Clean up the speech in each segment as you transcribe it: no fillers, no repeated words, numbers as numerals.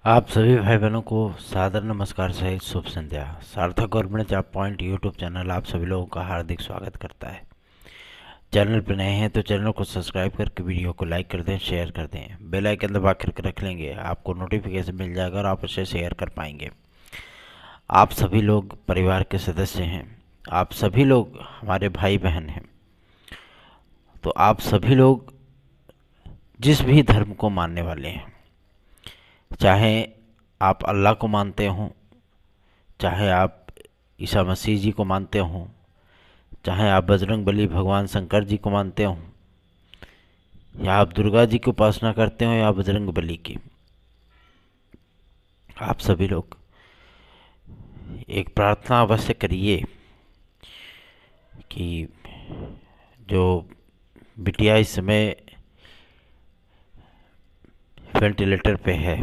आप सभी भाई बहनों को सादर नमस्कार सहित शुभ संध्या। सार्थक government job point YouTube channel आप सभी लोगों का हार्दिक स्वागत करता है। चैनल पर नए हैं तो चैनल को सब्सक्राइब करके वीडियो को लाइक कर दें, शेयर कर दें। बेल आइकन दबा कर रख लेंगे, आपको नोटिफिकेशन मिल जाएगा और आप उसे शेयर कर पाएंगे। आप सभी लोग परिवार के सदस्य हैं, आप सभी लोग हमारे भाई बहन हैं। तो आप सभी लोग जिस भी धर्म को मानने वाले हैं, चाहे आप अल्लाह को मानते हों, चाहे आप ईसा मसीह जी को मानते हों, चाहे आप बजरंग बली भगवान शंकर जी को मानते हों, या आप दुर्गा जी की उपासना करते हो या बजरंग बली की, आप सभी लोग एक प्रार्थना अवश्य करिए कि जो बिटिया इस समय वेंटिलेटर पे है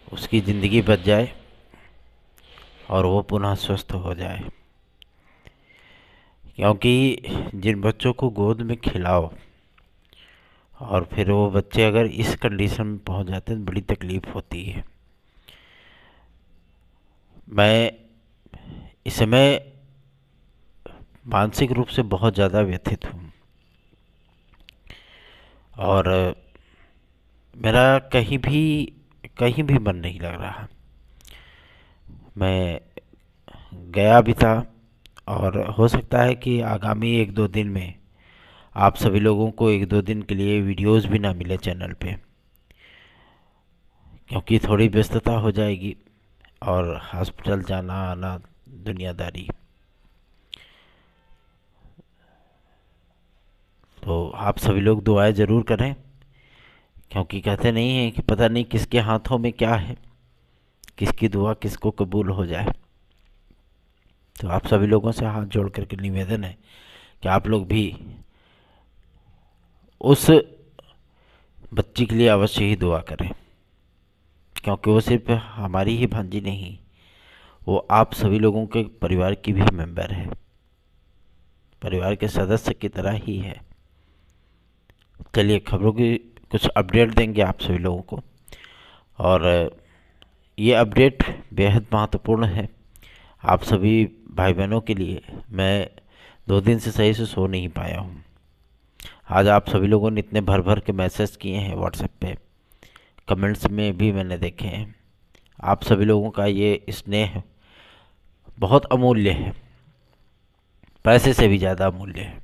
उसकी ज़िंदगी बच जाए और वो पुनः स्वस्थ हो जाए। क्योंकि जिन बच्चों को गोद में खिलाओ और फिर वो बच्चे अगर इस कंडीशन में पहुंच जाते हैं तो बड़ी तकलीफ़ होती है। मैं इस समय मानसिक रूप से बहुत ज़्यादा व्यथित हूँ और मेरा कहीं भी मन नहीं लग रहा। मैं गया भी था और हो सकता है कि आगामी एक दो दिन में आप सभी लोगों को एक दो दिन के लिए वीडियोस भी ना मिले चैनल पे, क्योंकि थोड़ी व्यस्तता हो जाएगी और हॉस्पिटल जाना आना दुनियादारी। तो आप सभी लोग दुआएं ज़रूर करें, क्योंकि कहते नहीं हैं कि पता नहीं किसके हाथों में क्या है, किसकी दुआ किसको कबूल हो जाए। तो आप सभी लोगों से हाथ जोड़ करके निवेदन है कि आप लोग भी उस बच्ची के लिए अवश्य ही दुआ करें, क्योंकि वो सिर्फ हमारी ही भांजी नहीं, वो आप सभी लोगों के परिवार की भी मेंबर है, परिवार के सदस्य की तरह ही है। चलिए खबरों की कुछ अपडेट देंगे आप सभी लोगों को, और ये अपडेट बेहद महत्वपूर्ण है आप सभी भाई बहनों के लिए। मैं 2 दिन से सही से सो नहीं पाया हूँ। आज आप सभी लोगों ने इतने भर भर के मैसेज किए हैं व्हाट्सएप पे, कमेंट्स में भी मैंने देखे हैं। आप सभी लोगों का ये स्नेह बहुत अमूल्य है, पैसे से भी ज़्यादा अमूल्य है।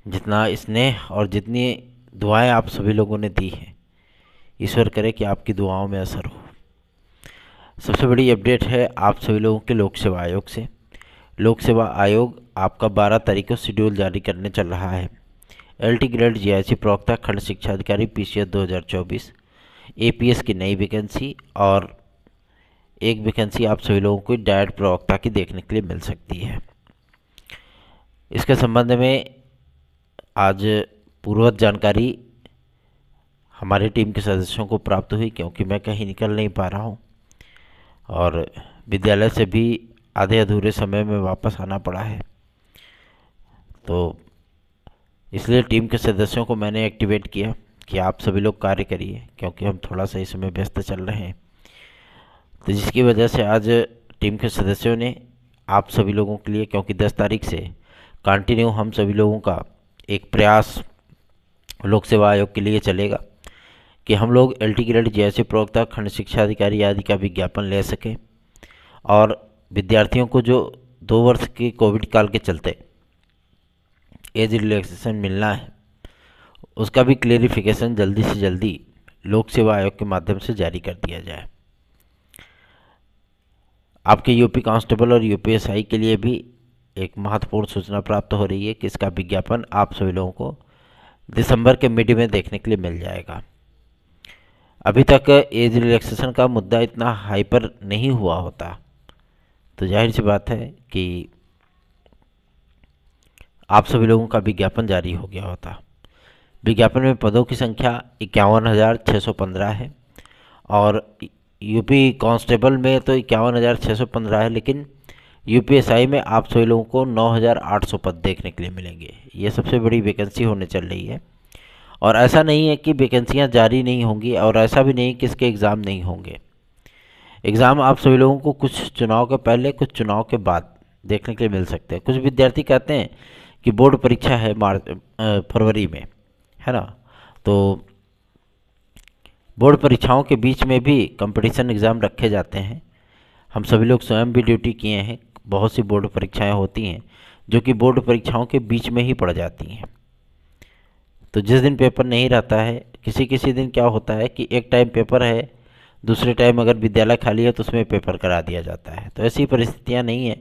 जितना स्नेह और जितनी दुआएं आप सभी लोगों ने दी हैं, ईश्वर करे कि आपकी दुआओं में असर हो। सबसे बड़ी अपडेट है आप सभी लोगों के लोक सेवा आयोग से। लोक सेवा आयोग आपका 12 तारीख को शेड्यूल जारी करने चल रहा है। LT ग्रेड GIC प्रवक्ता खंड शिक्षा अधिकारी PCS 2024, APS की नई वैकेंसी और एक वैकेंसी आप सभी लोगों को डायट प्रवक्ता की देखने के लिए मिल सकती है। इसके संबंध में आज पूर्ववत जानकारी हमारी टीम के सदस्यों को प्राप्त हुई, क्योंकि मैं कहीं निकल नहीं पा रहा हूँ और विद्यालय से भी आधे अधूरे समय में वापस आना पड़ा है। तो इसलिए टीम के सदस्यों को मैंने एक्टिवेट किया कि आप सभी लोग कार्य करिए, क्योंकि हम थोड़ा सा इस समय व्यस्त चल रहे हैं। तो जिसकी वजह से आज टीम के सदस्यों ने आप सभी लोगों के लिए, क्योंकि 10 तारीख से कंटिन्यू हम सभी लोगों का एक प्रयास लोक सेवा आयोग के लिए चलेगा कि हम लोग LT ग्रेड GIC प्रवक्ता खंड शिक्षा अधिकारी आदि का विज्ञापन ले सकें, और विद्यार्थियों को जो 2 वर्ष के कोविड काल के चलते एज रिलैक्सेशन मिलना है, उसका भी क्लेरिफिकेशन जल्दी से जल्दी लोक सेवा आयोग के माध्यम से जारी कर दिया जाए। आपके यूपी कांस्टेबल और UPSI के लिए भी एक महत्वपूर्ण सूचना प्राप्त हो रही है कि इसका विज्ञापन आप सभी लोगों को दिसंबर के मिड में देखने के लिए मिल जाएगा। अभी तक एज रिलैक्सेशन का मुद्दा इतना हाइपर नहीं हुआ होता, तो जाहिर सी बात है कि आप सभी लोगों का विज्ञापन जारी हो गया होता। विज्ञापन में पदों की संख्या 51,615 है और यूपी कांस्टेबल में तो 51,615 है, लेकिन UPSI में आप सभी लोगों को 9,800 पद देखने के लिए मिलेंगे। ये सबसे बड़ी वैकेंसी होने चल रही है और ऐसा नहीं है कि वैकेंसियां जारी नहीं होंगी, और ऐसा भी नहीं कि इसके एग्ज़ाम नहीं होंगे। एग्ज़ाम आप सभी लोगों को कुछ चुनाव के पहले कुछ चुनाव के बाद देखने के लिए मिल सकते हैं। कुछ विद्यार्थी कहते हैं कि बोर्ड परीक्षा है फरवरी में, है ना। तो बोर्ड परीक्षाओं के बीच में भी कंपटीशन एग्ज़ाम रखे जाते हैं। हम सभी लोग स्वयं भी ड्यूटी किए हैं। बहुत सी बोर्ड परीक्षाएं होती हैं जो कि बोर्ड परीक्षाओं के बीच में ही पड़ जाती हैं। तो जिस दिन पेपर नहीं रहता है, किसी किसी दिन क्या होता है कि एक टाइम पेपर है, दूसरे टाइम अगर विद्यालय खाली है तो उसमें पेपर करा दिया जाता है। तो ऐसी परिस्थितियां नहीं है।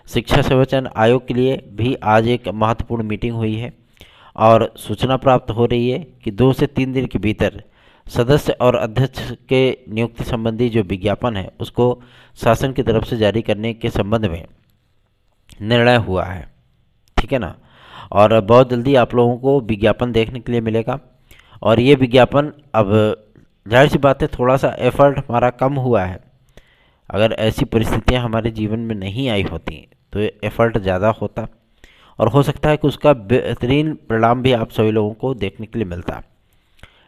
शिक्षा सेवा चयन आयोग के लिए भी आज एक महत्वपूर्ण मीटिंग हुई है और सूचना प्राप्त हो रही है कि 2 से 3 दिन के भीतर सदस्य और अध्यक्ष के नियुक्ति संबंधी जो विज्ञापन है उसको शासन की तरफ से जारी करने के संबंध में निर्णय हुआ है। ठीक है ना। और बहुत जल्दी आप लोगों को विज्ञापन देखने के लिए मिलेगा। और ये विज्ञापन, अब जाहिर सी बात है थोड़ा सा एफर्ट हमारा कम हुआ है। अगर ऐसी परिस्थितियां हमारे जीवन में नहीं आई होती तो एफर्ट ज़्यादा होता और हो सकता है कि उसका बेहतरीन परिणाम भी आप सभी लोगों को देखने के लिए मिलता।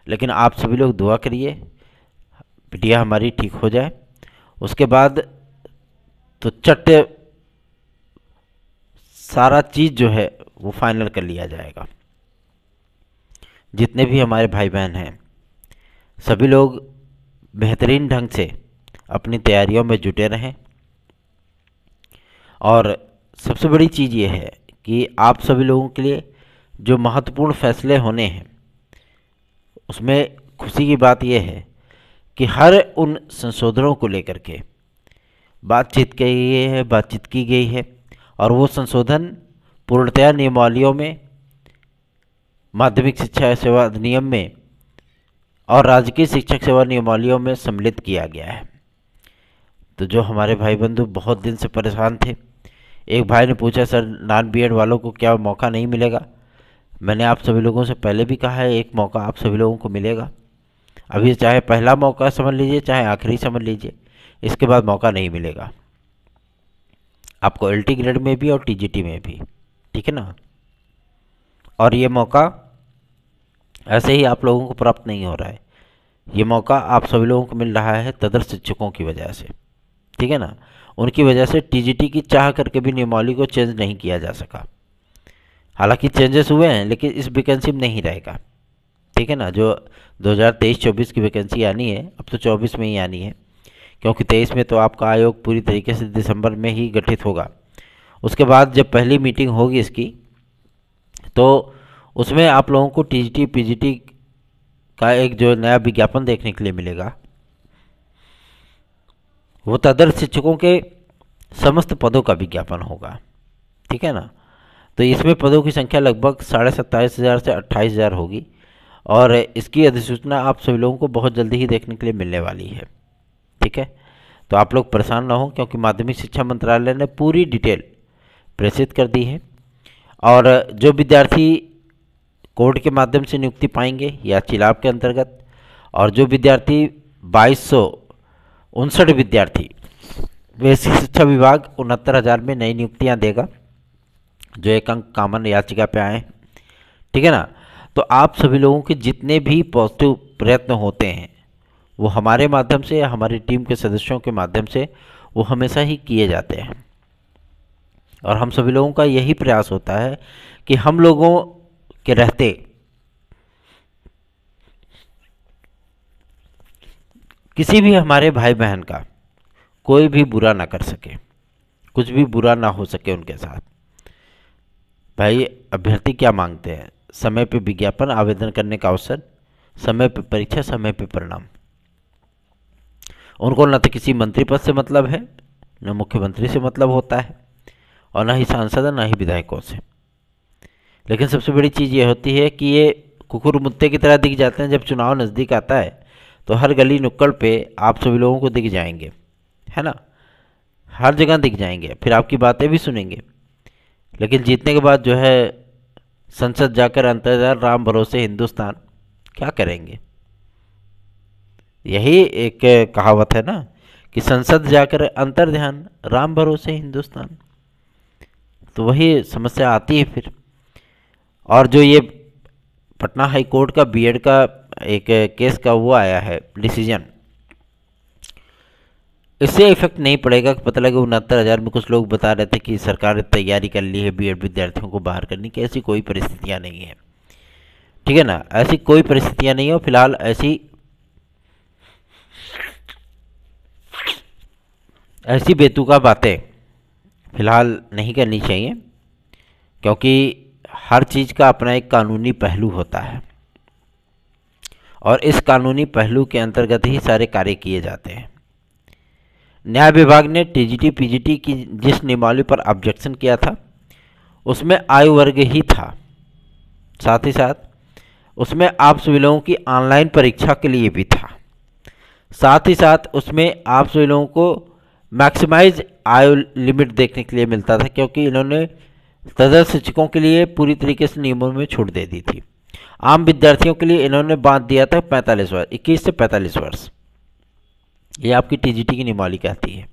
लेकिन आप सभी लोग दुआ करिए बिटिया हमारी ठीक हो जाए, उसके बाद तो चट सारा चीज़ जो है वो फाइनल कर लिया जाएगा। जितने भी हमारे भाई बहन हैं सभी लोग बेहतरीन ढंग से अपनी तैयारियों में जुटे रहें। और सबसे बड़ी चीज़ ये है कि आप सभी लोगों के लिए जो महत्वपूर्ण फैसले होने हैं उसमें खुशी की बात यह है कि हर उन संशोधनों को लेकर के बातचीत की गई है और वो संशोधन पूर्णतया नियमावलियों में, माध्यमिक शिक्षा सेवा अधिनियम में और राजकीय शिक्षक सेवा नियमावलियों में सम्मिलित किया गया है। तो जो हमारे भाई बंधु बहुत दिन से परेशान थे, एक भाई ने पूछा सर नॉन बीएड वालों को क्या मौका नहीं मिलेगा। मैंने आप सभी लोगों से पहले भी कहा है एक मौका आप सभी लोगों को मिलेगा। अभी चाहे पहला मौका समझ लीजिए चाहे आखिरी समझ लीजिए, इसके बाद मौका नहीं मिलेगा आपको एलटी ग्रेड में भी और टीजीटी में भी। ठीक है ना। और ये मौका ऐसे ही आप लोगों को प्राप्त नहीं हो रहा है, ये मौका आप सभी लोगों को मिल रहा है तदर्थ शिक्षकों की वजह से। ठीक है ना। उनकी वजह से टीजीटी की चाह करके भी नियमावली को चेंज नहीं किया जा सका। हालांकि चेंजेस हुए हैं लेकिन इस वैकेंसी में नहीं रहेगा। ठीक है ना। जो 2023-24 की वैकेंसी आनी है अब तो 24 में ही आनी है, क्योंकि 23 में तो आपका आयोग पूरी तरीके से दिसंबर में ही गठित होगा। उसके बाद जब पहली मीटिंग होगी इसकी तो उसमें आप लोगों को टीजीटी पीजीटी का एक जो नया विज्ञापन देखने के लिए मिलेगा वो तदर्थ शिक्षकों के समस्त पदों का विज्ञापन होगा। ठीक है ना। तो इसमें पदों की संख्या लगभग 27,500 से 28,000 होगी और इसकी अधिसूचना आप सभी लोगों को बहुत जल्दी ही देखने के लिए मिलने वाली है। ठीक है। तो आप लोग परेशान ना हो, क्योंकि माध्यमिक शिक्षा मंत्रालय ने पूरी डिटेल प्रेषित कर दी है। और जो विद्यार्थी कोर्ट के माध्यम से नियुक्ति पाएंगे या चिलाब के अंतर्गत, और जो विद्यार्थी 2259 विद्यार्थी बेसिक शिक्षा विभाग 69,000 में नई नियुक्तियां देगा जो एक अंक कामन याचिका पे आए। ठीक है ना। तो आप सभी लोगों के जितने भी पॉजिटिव प्रयत्न होते हैं वो हमारे माध्यम से या हमारी टीम के सदस्यों के माध्यम से वो हमेशा ही किए जाते हैं। और हम सभी लोगों का यही प्रयास होता है कि हम लोगों के रहते किसी भी हमारे भाई बहन का कोई भी बुरा ना कर सके, कुछ भी बुरा ना हो सके उनके साथ। भाई अभ्यर्थी क्या मांगते हैं? समय पे विज्ञापन, आवेदन करने का अवसर, समय पे परीक्षा, समय पे परिणाम। उनको न तो किसी मंत्री पद से मतलब है, न मुख्यमंत्री से मतलब होता है, और न ही सांसद, न ही विधायकों से। लेकिन सबसे बड़ी चीज़ ये होती है कि ये कुकुर मुत्ते की तरह दिख जाते हैं। जब चुनाव नज़दीक आता है तो हर गली नुक्कड़ पे आप सभी लोगों को दिख जाएंगे, है ना। हर जगह दिख जाएंगे, फिर आपकी बातें भी सुनेंगे। लेकिन जीतने के बाद जो है संसद जाकर अंतर्जाल राम भरोसे हिंदुस्तान, क्या करेंगे? यही एक कहावत है ना कि संसद जाकर अंतर ध्यान राम भरोसे हिंदुस्तान। तो वही समस्या आती है फिर। और जो ये पटना हाई कोर्ट का बीएड का एक केस का वो आया है डिसीजन, इससे इफेक्ट नहीं पड़ेगा। पता लगे 69,000 में कुछ लोग बता रहे थे कि सरकार ने तैयारी कर ली है बीएड विद्यार्थियों को बाहर करने की, ऐसी कोई परिस्थितियां नहीं है, ठीक है ना, ऐसी कोई परिस्थितियां नहीं है। फिलहाल ऐसी बेतुका बातें फिलहाल नहीं करनी चाहिए, क्योंकि हर चीज़ का अपना एक कानूनी पहलू होता है और इस कानूनी पहलू के अंतर्गत ही सारे कार्य किए जाते हैं। न्याय विभाग ने टीजीटी पीजीटी की जिस नियमावली पर ऑब्जेक्शन किया था उसमें आयु वर्ग ही था, साथ ही साथ उसमें आप सभी लोगों की ऑनलाइन परीक्षा के लिए भी था, साथ ही साथ उसमें आप सभी लोगों को मैक्सिमाइज आयु लिमिट देखने के लिए मिलता था, क्योंकि इन्होंने तदर्थ शिक्षकों के लिए पूरी तरीके से नियमों में छूट दे दी थी। आम विद्यार्थियों के लिए इन्होंने बांध दिया था 45 वर्ष, 21 से 45 वर्ष, ये आपकी टीजीटी की नियमावली कहती है।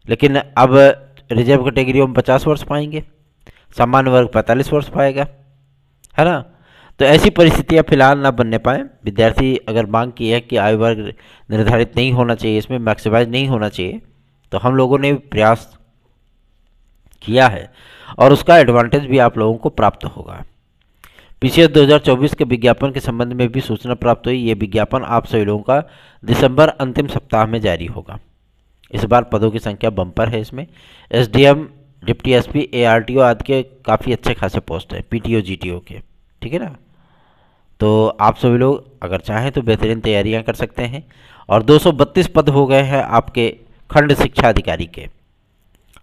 लेकिन अब रिजर्व कैटेगरी में 50 वर्ष पाएंगे, सामान्य वर्ग 45 वर्ष पाएगा, है ना। तो ऐसी परिस्थितियां फिलहाल ना बनने पाए। विद्यार्थी अगर मांग की है कि आयु वर्ग निर्धारित नहीं होना चाहिए, इसमें मैक्सिमाइज नहीं होना चाहिए, तो हम लोगों ने प्रयास किया है और उसका एडवांटेज भी आप लोगों को प्राप्त होगा। पीसीएस 2024 के विज्ञापन के संबंध में भी सूचना प्राप्त हुई। ये विज्ञापन आप सभी लोगों का दिसंबर अंतिम सप्ताह में जारी होगा। इस बार पदों की संख्या बम्पर है। इसमें एसडीएम, डिप्टी एसपी, एआरटीओ आदि के काफ़ी अच्छे खासे पोस्ट हैं, पीटीओ जीटीओ के, ठीक है ना। तो आप सभी लोग अगर चाहें तो बेहतरीन तैयारियां कर सकते हैं। और 232 पद हो गए हैं आपके खंड शिक्षा अधिकारी के,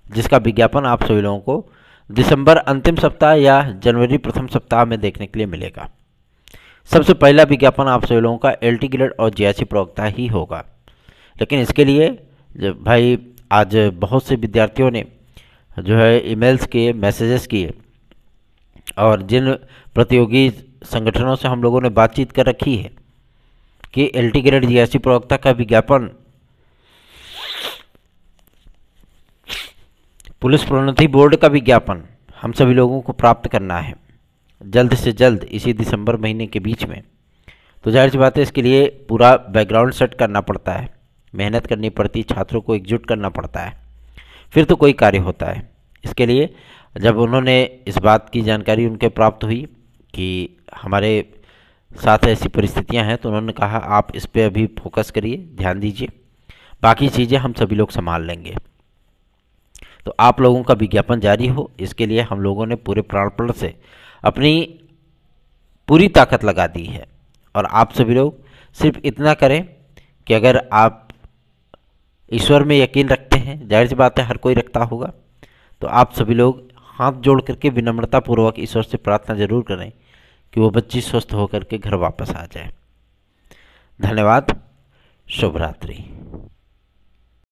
जिसका विज्ञापन आप सभी लोगों को दिसंबर अंतिम सप्ताह या जनवरी प्रथम सप्ताह में देखने के लिए मिलेगा। सबसे पहला विज्ञापन आप सभी लोगों का एलटी ग्रेड और जेआईसी प्रवक्ता ही होगा। लेकिन इसके लिए भाई आज बहुत से विद्यार्थियों ने जो है ईमेल्स किए, मैसेजेस किए, और जिन प्रतियोगी संगठनों से हम लोगों ने बातचीत कर रखी है कि एलटी ग्रेड जेआईसी प्रवक्ता का विज्ञापन पुलिस प्रोन्नति बोर्ड का विज्ञापन हम सभी लोगों को प्राप्त करना है जल्द से जल्द, इसी दिसंबर महीने के बीच में। तो जाहिर सी बात है इसके लिए पूरा बैकग्राउंड सेट करना पड़ता है, मेहनत करनी पड़ती, छात्रों को एकजुट करना पड़ता है, फिर तो कोई कार्य होता है। इसके लिए जब उन्होंने इस बात की जानकारी उनके प्राप्त हुई कि हमारे साथ ऐसी परिस्थितियां हैं, तो उन्होंने कहा आप इस पर अभी फोकस करिए, ध्यान दीजिए, बाकी चीज़ें हम सभी लोग संभाल लेंगे। तो आप लोगों का विज्ञापन जारी हो, इसके लिए हम लोगों ने पूरे प्राणपण से अपनी पूरी ताकत लगा दी है। और आप सभी लोग सिर्फ इतना करें कि अगर आप ईश्वर में यकीन रखते हैं, जाहिर सी बात है हर कोई रखता होगा, तो आप सभी लोग हाथ जोड़ करके विनम्रतापूर्वक ईश्वर से प्रार्थना जरूर करें कि वो बच्ची स्वस्थ होकर के घर वापस आ जाए। धन्यवाद। शुभ रात्रि।